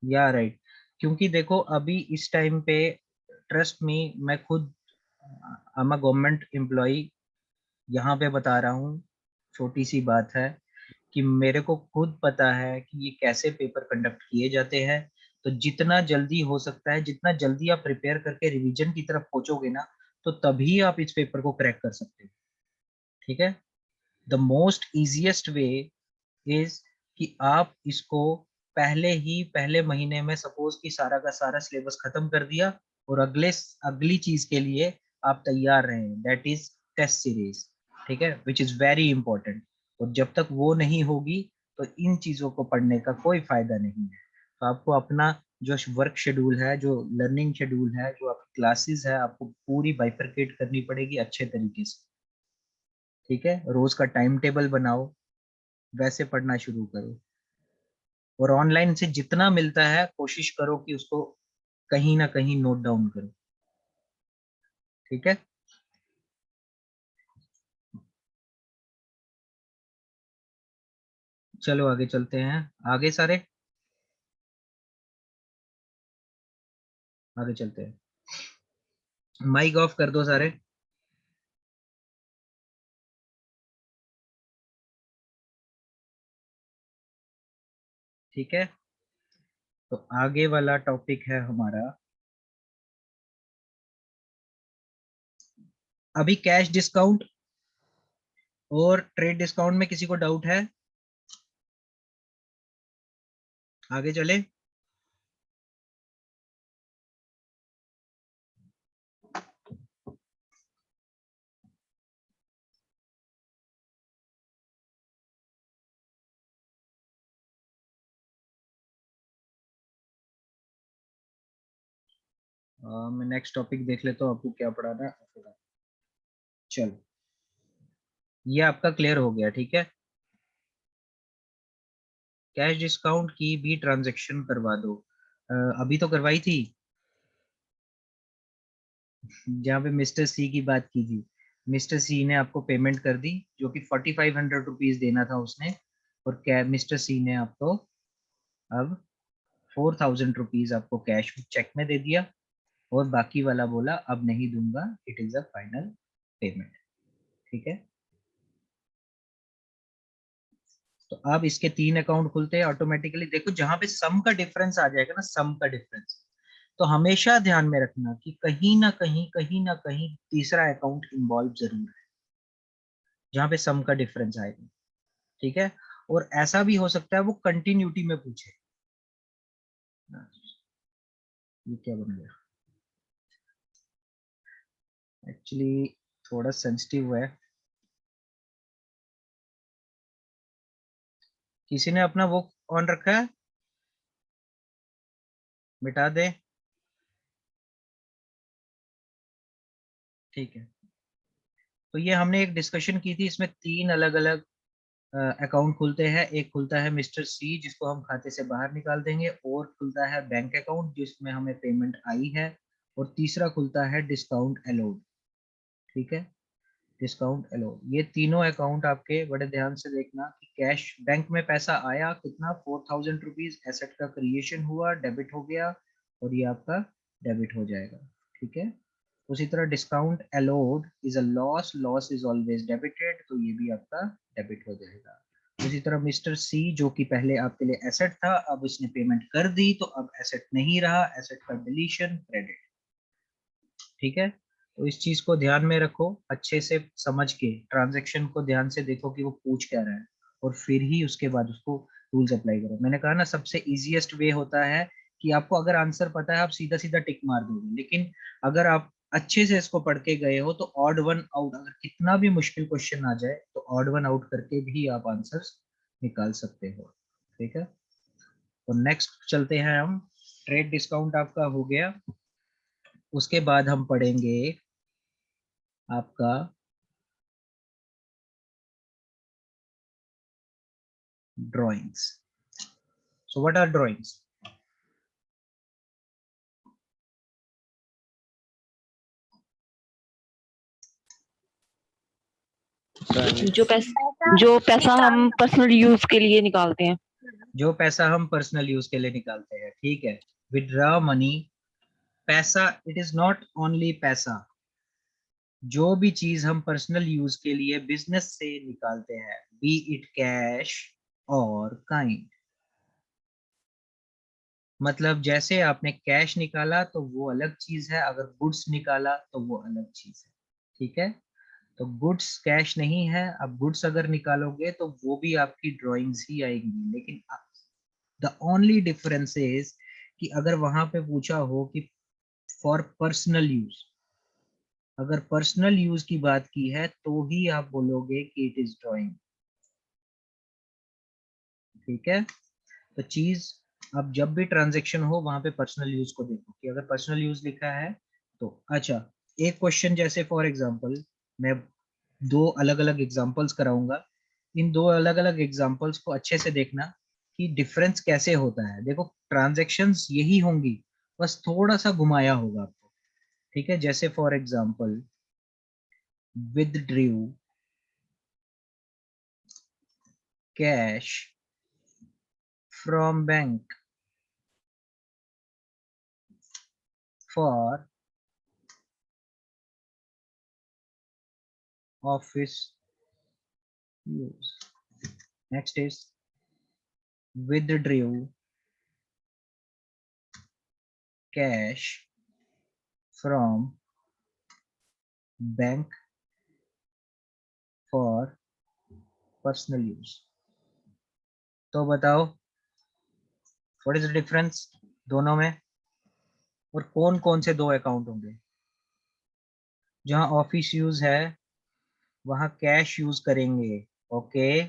या राइट, क्योंकि देखो अभी इस टाइम पे ट्रस्ट मी, मैं खुद I am a government employee, यहाँ पे बता रहा हूँ, छोटी सी बात है कि मेरे को खुद पता है कि ये कैसे पेपर कंडक्ट किए जाते हैं। तो जितना जल्दी हो सकता है, जितना जल्दी आप प्रिपेयर करके रिवीजन की तरफ पहुंचोगे ना, तो तभी आप इस पेपर को क्रैक कर सकते हो। ठीक है, the most easiest way is कि आप इसको पहले महीने में सपोज कि सारा का सारा सिलेबस खत्म कर दिया, और अगली चीज के लिए आप तैयार रहे, दैट इज टेस्ट सीरीज। ठीक है, विच इज वेरी इंपॉर्टेंट। और जब तक वो नहीं होगी तो इन चीजों को पढ़ने का कोई फायदा नहीं है। तो आपको अपना जो वर्क शेड्यूल है, जो लर्निंग शेड्यूल है, जो आपकी क्लासेस है, आपको पूरी बाइफरकेट करनी पड़ेगी अच्छे तरीके से। ठीक है, रोज का टाइम टेबल बनाओ, वैसे पढ़ना शुरू करो, और ऑनलाइन से जितना मिलता है कोशिश करो कि उसको कहीं ना कहीं नोट डाउन करो। ठीक है, चलो आगे चलते हैं। आगे सारे, आगे चलते हैं। माइक ऑफ कर दो सारे। ठीक है, तो आगे वाला टॉपिक है हमारा अभी कैश डिस्काउंट और ट्रेड डिस्काउंट में किसी को डाउट है? आगे चले। मैं नेक्स्ट टॉपिक देख लेता हूँ आपको क्या पढ़ाना है। चलो, ये आपका क्लियर हो गया। ठीक है, कैश डिस्काउंट की भी ट्रांजैक्शन करवा दो। अभी तो करवाई थी, जहाँ पे मिस्टर सी की बात की थी। मिस्टर सी ने आपको पेमेंट कर दी, जो कि 4500 रुपीज देना था उसने, और क्या मिस्टर सी ने आपको अब 4000 रुपीज आपको कैश चेक में दे दिया, और बाकी वाला बोला अब नहीं दूंगा, it is a final payment. ठीक है, तो अब इसके 3 अकाउंट खुलते हैं ऑटोमेटिकली। देखो जहां पे सम का डिफरेंस आ जाएगा ना, सम का डिफरेंस, तो हमेशा ध्यान में रखना कि कहीं ना कहीं तीसरा अकाउंट इन्वॉल्व जरूर है, जहां पे सम का डिफरेंस आएगा। ठीक है, और ऐसा भी हो सकता है वो कंटिन्यूटी में पूछे। ये क्या बन गया, एक्चुअली थोड़ा सेंसिटिव है। किसी ने अपना वो ऑन रखा है? मिटा दे। ठीक है, तो ये हमने एक डिस्कशन की थी, इसमें 3 अलग अलग अकाउंट खुलते हैं। एक खुलता है मिस्टर सी, जिसको हम खाते से बाहर निकाल देंगे, और खुलता है बैंक अकाउंट जिसमें हमें पेमेंट आई है, और तीसरा खुलता है डिस्काउंट अलाउड। ठीक है, डिस्काउंट अलाउड, ये तीनों अकाउंट आपके बड़े ध्यान से देखना कि कैश बैंक में पैसा आया कितना, 4000 रुपीज, एसेट का क्रिएशन हुआ, डेबिट हो गया, और ये आपका डेबिट हो जाएगा। ठीक है, उसी तरह discount allowed is a loss, loss is always debited, तो ये भी आपका डेबिट हो जाएगा। उसी तरह मिस्टर सी, जो कि पहले आपके लिए एसेट था, अब इसने पेमेंट कर दी, तो अब एसेट नहीं रहा, एसेट का डिलीशन, क्रेडिट। ठीक है, तो इस चीज को ध्यान में रखो, अच्छे से समझ के ट्रांजैक्शन को ध्यान से देखो कि वो पूछ क्या रहा है, और फिर ही उसके बाद उसको रूल्स अप्लाई करो। मैंने कहा ना, सबसे इजीएस्ट वे होता है कि आपको अगर आंसर पता है आप सीधा सीधा टिक मार दोगे, लेकिन अगर आप अच्छे से इसको पढ़ के गए हो तो ऑड वन आउट, अगर कितना भी मुश्किल क्वेश्चन आ जाए तो ऑड वन आउट करके भी आप आंसर्स निकाल सकते हो। ठीक है, तो नेक्स्ट चलते हैं हम। ट्रेड डिस्काउंट आपका हो गया, उसके बाद हम पढ़ेंगे आपका drawings. So what are drawings? जो पैसा हम पर्सनल यूज के लिए निकालते हैं। जो पैसा हम पर्सनल यूज के लिए निकालते हैं, ठीक है। विड्रॉ मनी, पैसा, इट इज नॉट ओनली पैसा, जो भी चीज हम पर्सनल यूज के लिए बिजनेस से निकालते हैं, बी इट कैश और काइंड। मतलब जैसे आपने कैश निकाला तो वो अलग चीज है, अगर गुड्स निकाला तो वो अलग चीज है, ठीक है। तो गुड्स कैश नहीं है, अब गुड्स अगर निकालोगे तो वो भी आपकी ड्राइंग्स ही आएंगी, लेकिन द ओनली डिफरेंस इज कि अगर वहां पे पूछा हो कि फॉर पर्सनल यूज, अगर पर्सनल यूज की बात की है तो ही आप बोलोगे कि इट इज ड्राइंग, ठीक है। तो चीज, अब जब भी ट्रांजैक्शन हो वहां पे पर्सनल यूज को देखो कि अगर पर्सनल यूज लिखा है तो अच्छा। एक क्वेश्चन जैसे फॉर एग्जांपल, मैं दो अलग अलग एग्जांपल्स कराऊंगा, इन दो अलग अलग एग्जांपल्स को अच्छे से देखना कि डिफरेंस कैसे होता है। देखो ट्रांजैक्शंस यही होंगी, बस थोड़ा सा घुमाया होगा आपको, ठीक है। जैसे for example, withdrew cash from bank for office use. Next is withdrew cash from bank for personal use. तो बताओ व्हाट इज द डिफरेंस दोनों में, और कौन कौन से दो अकाउंट होंगे। जहां ऑफिस यूज है वहां कैश यूज करेंगे, ओके,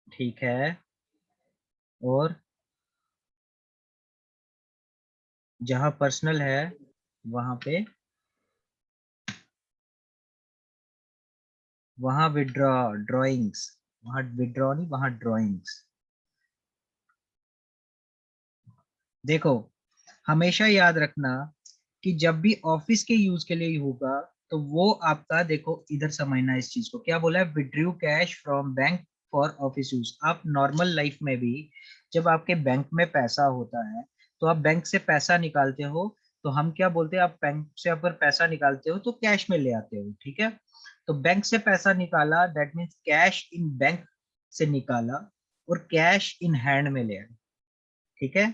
ठीक है। और जहां पर्सनल है वहां पे, वहां विड्रॉ, ड्राइंग्स, वहां विड्रॉ नहीं, वहां ड्राइंग्स। देखो हमेशा याद रखना कि जब भी ऑफिस के यूज के लिए होगा तो वो आपका, देखो इधर समझना इस चीज को, क्या बोला है, withdrew cash from bank for office use. आप नॉर्मल लाइफ में भी जब आपके बैंक में पैसा होता है तो आप बैंक से पैसा निकालते हो, तो हम क्या बोलते हैं, आप बैंक से अगर पैसा निकालते हो तो कैश में ले आते हो, ठीक है। तो बैंक से पैसा निकाला that means cash in bank से निकाला, और कैश इन हैंड में ले आए, ठीक है।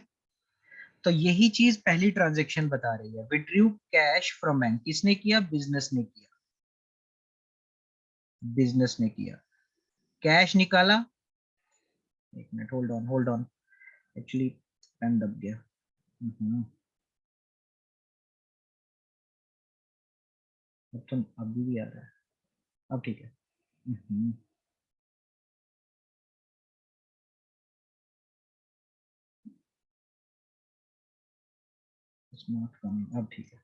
तो यही चीज पहली ट्रांजैक्शन बता रही है, विड्रू कैश फ्रॉम बैंक, किसने किया, बिजनेस ने किया, बिजनेस ने किया। कैश निकाला, एक minute, hold on hold on, actually pen दब गया। अब तो अभी भी आ रहा है, अब ठीक है। नॉट कमिंग, अब ठीक है।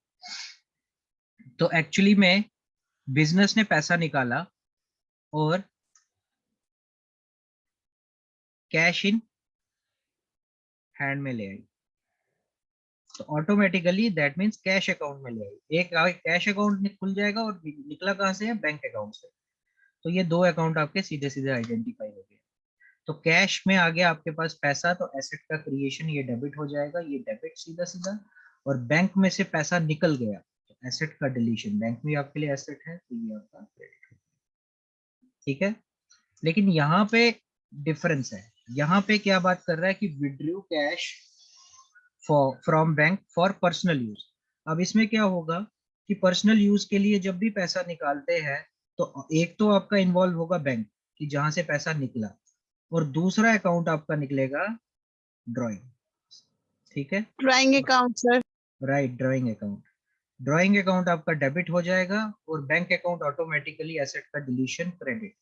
तो एक्चुअली में बिजनेस ने पैसा निकाला और कैश इन हैंड में ले आई, तो automatically that means cash account में ले आई। एक कैश अकाउंट खुल जाएगा और निकला कहां से है, बैंक अकाउंट से। तो ये दो अकाउंट आपके सीधे सीधे आइडेंटिफाई हो गए। तो कैश में आ गया आपके पास पैसा, तो एसेट का क्रिएशन, ये डेबिट हो जाएगा, ये डेबिट सीधा सीधा। और बैंक में से पैसा निकल गया तो एसेट का डिलीशन, बैंक में आपके लिए एसेट है तो ये आपका क्रेडिट, ठीक है। लेकिन यहाँ पे डिफरेंस है, यहाँ पे क्या बात कर रहा है कि withdrew cash from bank for personal use. अब इसमें क्या होगा कि पर्सनल यूज के लिए जब भी पैसा निकालते हैं तो एक तो आपका इन्वॉल्व होगा बैंक, कि जहां से पैसा निकला, और दूसरा अकाउंट आपका निकलेगा ड्राइंग, ठीक है। Drawing account sir. Right, drawing account. Drawing account आपका डेबिट हो जाएगा और बैंक अकाउंट ऑटोमेटिकली एसेट का डिलीशन क्रेडिट।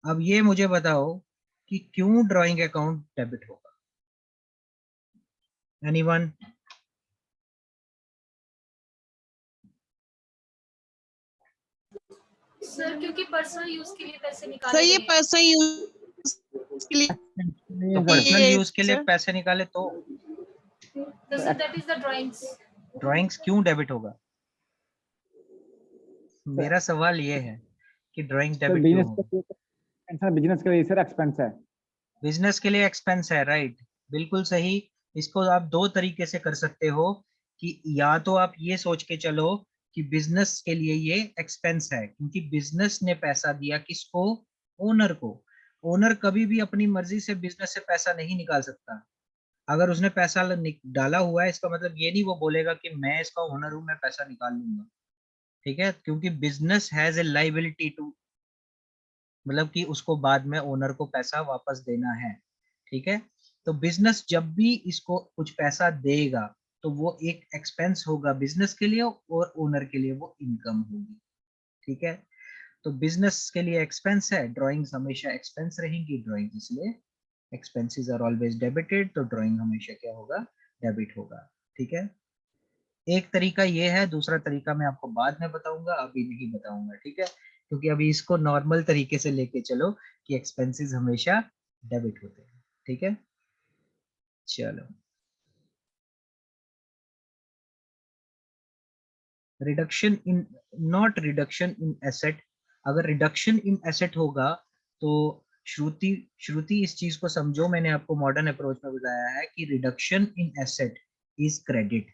अब ये मुझे बताओ कि क्यों ड्राइंग अकाउंट डेबिट होगा, एनीवन। सर क्योंकि पर्सनल यूज के लिए पैसे सर निकाले ये गए हैं। पर्सनल यूज के लिए तो पर्सनल ये यूज के लिए सर पैसे निकाले तो sir that is the drawings. Drawings क्यों डेबिट होगा, मेरा सवाल ये है कि ड्राइंग्स सर डेबिट क्यों बिजनेस होगा। के लिए, बिजनेस के लिए सर एक्सपेंस है। बिजनेस के लिए एक्सपेंस है, राइट, बिल्कुल सही। इसको आप दो तरीके से कर सकते हो कि या तो आप ये सोच के चलो कि बिजनेस के लिए ये एक्सपेंस है क्योंकि बिजनेस ने पैसा दिया किसको, ओनर को। ओनर कभी भी अपनी मर्जी से बिजनेस से पैसा नहीं निकाल सकता। अगर उसने पैसा डाला हुआ है इसका मतलब ये नहीं वो बोलेगा कि मैं इसका ओनर हूं, मैं पैसा निकाल लूंगा, ठीक है, क्योंकि business has a liability to, मतलब कि उसको बाद में ओनर को पैसा वापस देना है, ठीक है। तो बिजनेस जब भी इसको कुछ पैसा देगा तो वो एक एक्सपेंस होगा बिजनेस के लिए और ओनर के लिए वो इनकम होगी, ठीक है। तो बिजनेस के लिए एक्सपेंस है, ड्राइंग्स हमेशा एक्सपेंस रहेंगी, ड्राइंग इसलिए एक्सपेंसेस आर ऑलवेज डेबिटेड, तो ड्राइंग हमेशा क्या होगा, डेबिट होगा, ठीक है। एक तरीका ये है, दूसरा तरीका मैं आपको बाद में बताऊंगा, अभी नहीं बताऊंगा, ठीक है, क्योंकि अभी इसको नॉर्मल तरीके से लेके चलो कि एक्सपेंसेस हमेशा डेबिट होते हैं, ठीक है। चलो, reduction in, not reduction in asset. अगर रिडक्शन इन एसेट होगा तो श्रुति श्रुति इस चीज को समझो, मैंने आपको मॉडर्न अप्रोच में बताया है कि reduction in asset is credit,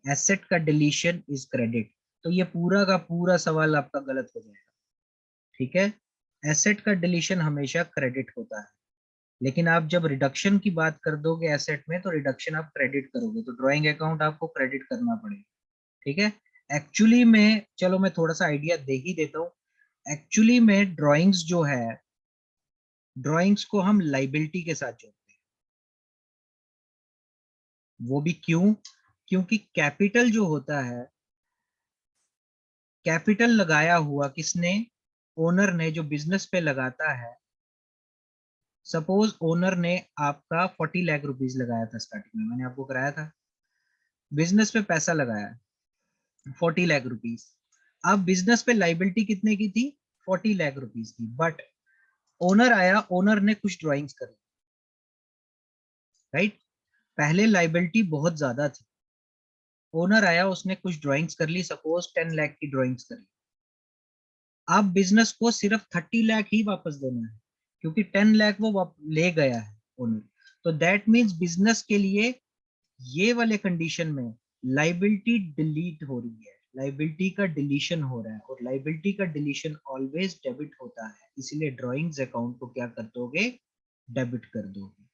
asset का डिलीशन इज क्रेडिट। तो ये पूरा का पूरा सवाल आपका गलत हो जाएगा, ठीक है। एसेट का डिलीशन हमेशा क्रेडिट होता है, लेकिन आप जब रिडक्शन की बात कर दोगे एसेट में तो रिडक्शन आप क्रेडिट करोगे, तो ड्राइंग अकाउंट आपको क्रेडिट करना पड़ेगा, ठीक है। एक्चुअली में चलो मैं थोड़ा सा आइडिया दे ही देता हूँ। एक्चुअली में ड्राइंग्स जो है, ड्राइंग्स को हम लाइबिलिटी के साथ जोड़ते हैं। वो भी क्यों? क्योंकि कैपिटल जो होता है, कैपिटल लगाया हुआ किसने, ओनर ने, जो बिजनेस पे लगाता है। सपोज ओनर ने आपका 40 लाख रुपीस लगाया था स्टार्टिंग में, मैंने आपको कराया था, बिजनेस पे पैसा लगाया 40 लाख रुपीस। अब बिजनेस पे लाइबिलिटी कितने की थी, 40 लाख रुपीस की, बट ओनर आया, ओनर ने कुछ ड्राइंग्स करी, राइट। पहले लाइबिलिटी बहुत ज्यादा थी, ओनर आया उसने कुछ ड्राइंग्स कर ली, सपोज 10 लाख की ड्राइंग्स करी। अब बिजनेस को सिर्फ 30 लाख ही वापस देना है क्योंकि 10 लाख वो ले गया है ओनर। तो दैट मीन्स बिजनेस के लिए ये वाले कंडीशन में लाइबिलिटी डिलीट हो रही है, लाइबिलिटी का डिलीशन हो रहा है, और लाइबिलिटी का डिलीशन ऑलवेज डेबिट होता है, इसलिए ड्राइंग्स अकाउंट को क्या कर दोगे, डेबिट कर दोगे।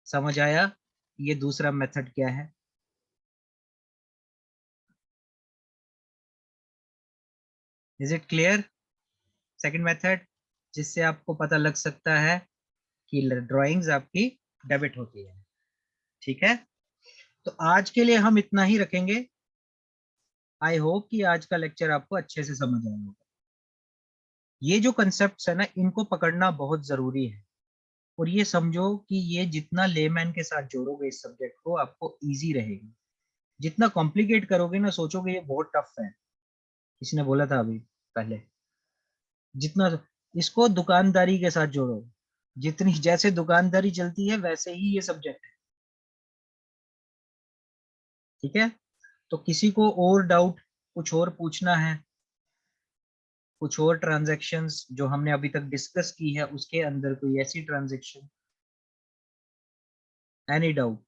समझ आया? ये दूसरा मेथड क्या है? Is it clear? Second method, जिससे आपको पता लग सकता है कि ड्राइंग्स आपकी डेबिट होती है, ठीक है। तो आज के लिए हम इतना ही रखेंगे। आई होप कि आज का लेक्चर आपको अच्छे से समझ आया होगा। ये जो कंसेप्ट्स है ना, इनको पकड़ना बहुत जरूरी है, और ये समझो कि ये जितना लेमैन के साथ जोड़ोगे इस सब्जेक्ट को आपको इजी रहेगी। जितना कॉम्प्लिकेट करोगे ना, सोचोगे ये बहुत टफ है, किसी ने बोला था अभी पहले, जितना इसको दुकानदारी के साथ जोड़ो, जितनी जैसे दुकानदारी चलती है वैसे ही ये सब्जेक्ट है, ठीक है। तो किसी को और डाउट, कुछ और पूछना है, कुछ और ट्रांजैक्शंस जो हमने अभी तक डिस्कस की है उसके अंदर कोई ऐसी transaction, any doubt?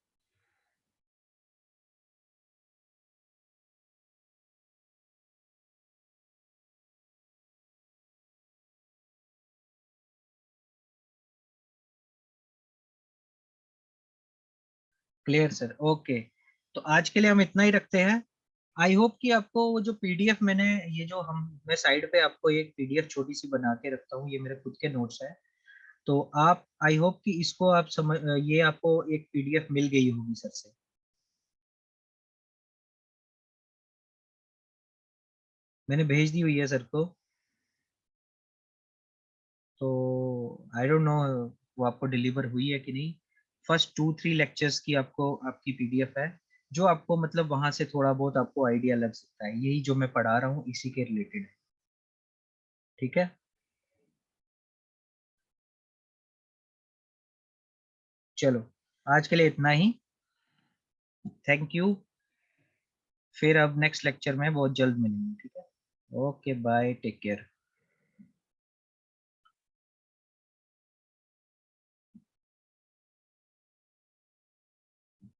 Clear sir, okay. तो आज के लिए हम इतना ही रखते हैं। आई होप कि आपको वो जो पीडीएफ मैंने, ये जो हम, मैं साइड पे आपको एक पीडीएफ छोटी सी बना के रखता हूँ, ये मेरे खुद के नोट्स है। तो आप, आई होप कि इसको आप समझ, ये आपको एक पीडीएफ मिल गई होगी सर से। मैंने भेज दी हुई है सर को, तो आई डोंट नो वो आपको डिलीवर हुई है कि नहीं। फर्स्ट 2-3 लेक्चर्स की आपको आपकी पीडीएफ है, जो आपको मतलब वहां से थोड़ा बहुत आपको आइडिया लग सकता है, यही जो मैं पढ़ा रहा हूँ इसी के रिलेटेड है, ठीक है। चलो, आज के लिए इतना ही, थैंक यू। फिर अब नेक्स्ट लेक्चर में बहुत जल्द मिलेंगे, ठीक है। Okay bye, take care.